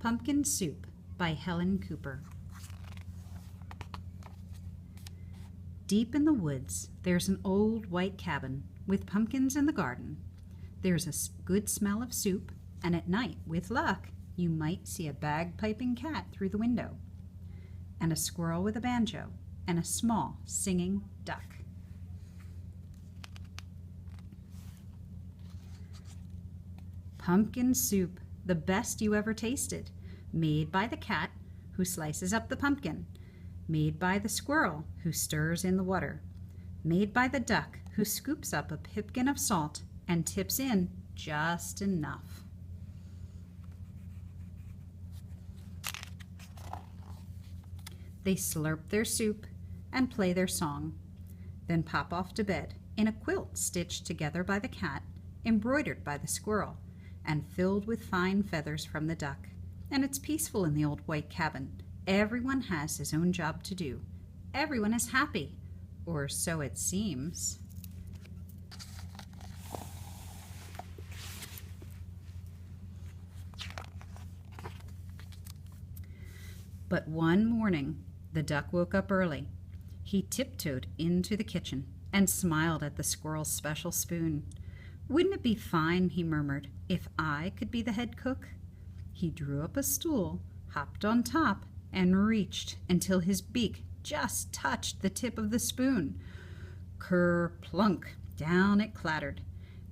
Pumpkin Soup by Helen Cooper. Deep in the woods, there's an old white cabin with pumpkins in the garden. There's a good smell of soup, and at night, with luck, you might see a bagpiping cat through the window, and a squirrel with a banjo, and a small singing duck. Pumpkin soup, the best you ever tasted, made by the cat who slices up the pumpkin, made by the squirrel who stirs in the water, made by the duck who scoops up a pipkin of salt and tips in just enough. They slurp their soup and play their song, then pop off to bed in a quilt stitched together by the cat, embroidered by the squirrel, and filled with fine feathers from the duck. And it's peaceful in the old white cabin. Everyone has his own job to do. Everyone is happy, or so it seems. But one morning, the duck woke up early. He tiptoed into the kitchen and smiled at the squirrel's special spoon. "Wouldn't it be fine," he murmured, "if I could be the head cook?" He drew up a stool, hopped on top, and reached until his beak just touched the tip of the spoon. Ker-plunk, down it clattered.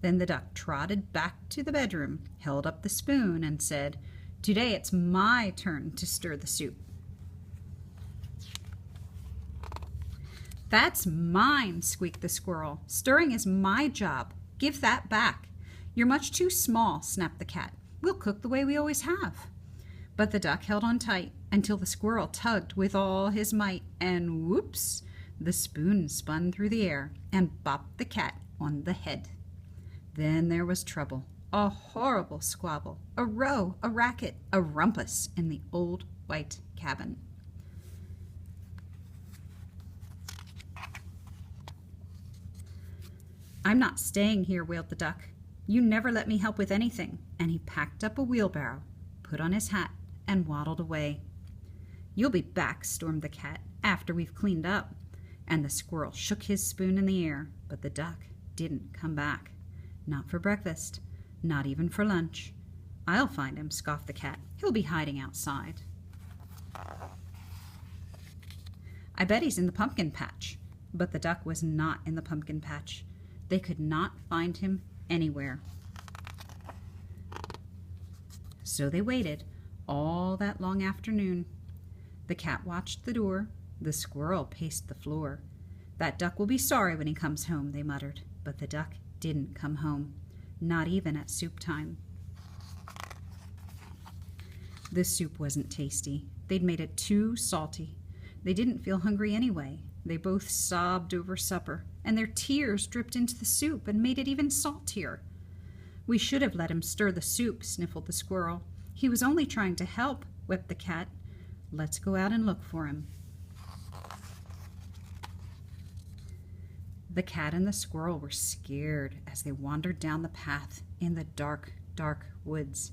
Then the duck trotted back to the bedroom, held up the spoon, and said, "Today it's my turn to stir the soup." "That's mine," squeaked the squirrel. "Stirring is my job. Give that back." "You're much too small," snapped the cat. "We'll cook the way we always have." But the duck held on tight until the squirrel tugged with all his might, and whoops, the spoon spun through the air and bopped the cat on the head. Then there was trouble, a horrible squabble, a row, a racket, a rumpus in the old white cabin. "I'm not staying here," wailed the duck. "You never let me help with anything." And he packed up a wheelbarrow, put on his hat, and waddled away. "You'll be back," stormed the cat, "after we've cleaned up." And the squirrel shook his spoon in the air, but the duck didn't come back. Not for breakfast, not even for lunch. "I'll find him," scoffed the cat. "He'll be hiding outside." "I bet he's in the pumpkin patch." But the duck was not in the pumpkin patch. They could not find him anywhere. So they waited all that long afternoon. The cat watched the door. The squirrel paced the floor. "That duck will be sorry when he comes home," they muttered. But the duck didn't come home, not even at soup time. The soup wasn't tasty. They'd made it too salty. They didn't feel hungry anyway. They both sobbed over supper, and their tears dripped into the soup and made it even saltier. "We should have let him stir the soup," sniffled the squirrel. "He was only trying to help," wept the cat. "Let's go out and look for him." The cat and the squirrel were scared as they wandered down the path in the dark, dark woods.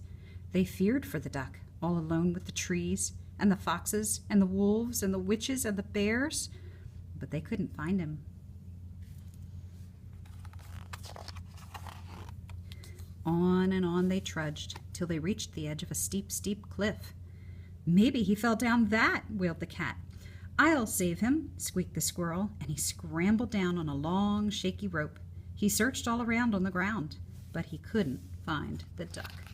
They feared for the duck, all alone with the trees, and the foxes, and the wolves, and the witches, and the bears. But they couldn't find him. On and on they trudged till they reached the edge of a steep, steep cliff. "Maybe he fell down that," wailed the cat. "I'll save him," squeaked the squirrel, and he scrambled down on a long, shaky rope. He searched all around on the ground, but he couldn't find the duck.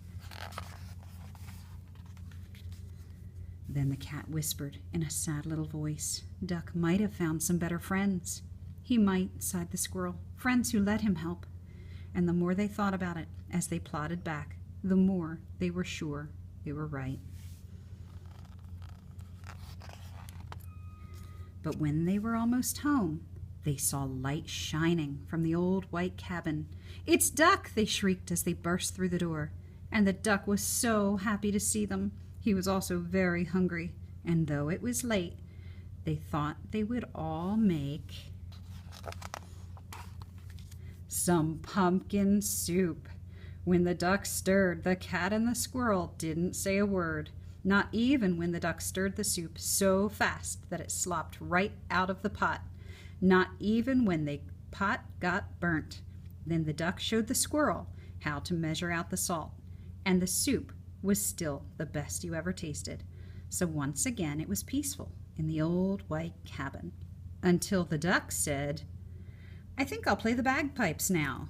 Then the cat whispered in a sad little voice, "Duck might have found some better friends." "He might," sighed the squirrel, "friends who let him help." And the more they thought about it as they plodded back, the more they were sure they were right. But when they were almost home, they saw light shining from the old white cabin. "It's Duck!" they shrieked as they burst through the door. And the duck was so happy to see them. He was also very hungry, and though it was late, they thought they would all make some pumpkin soup. When the duck stirred, the cat and the squirrel didn't say a word. not even when the duck stirred the soup so fast that it slopped right out of the pot, not even when the pot got burnt. Then the duck showed the squirrel how to measure out the salt, and the soup was still the best you ever tasted. So once again it was peaceful in the old white cabin, until the duck said, "I think I'll play the bagpipes now."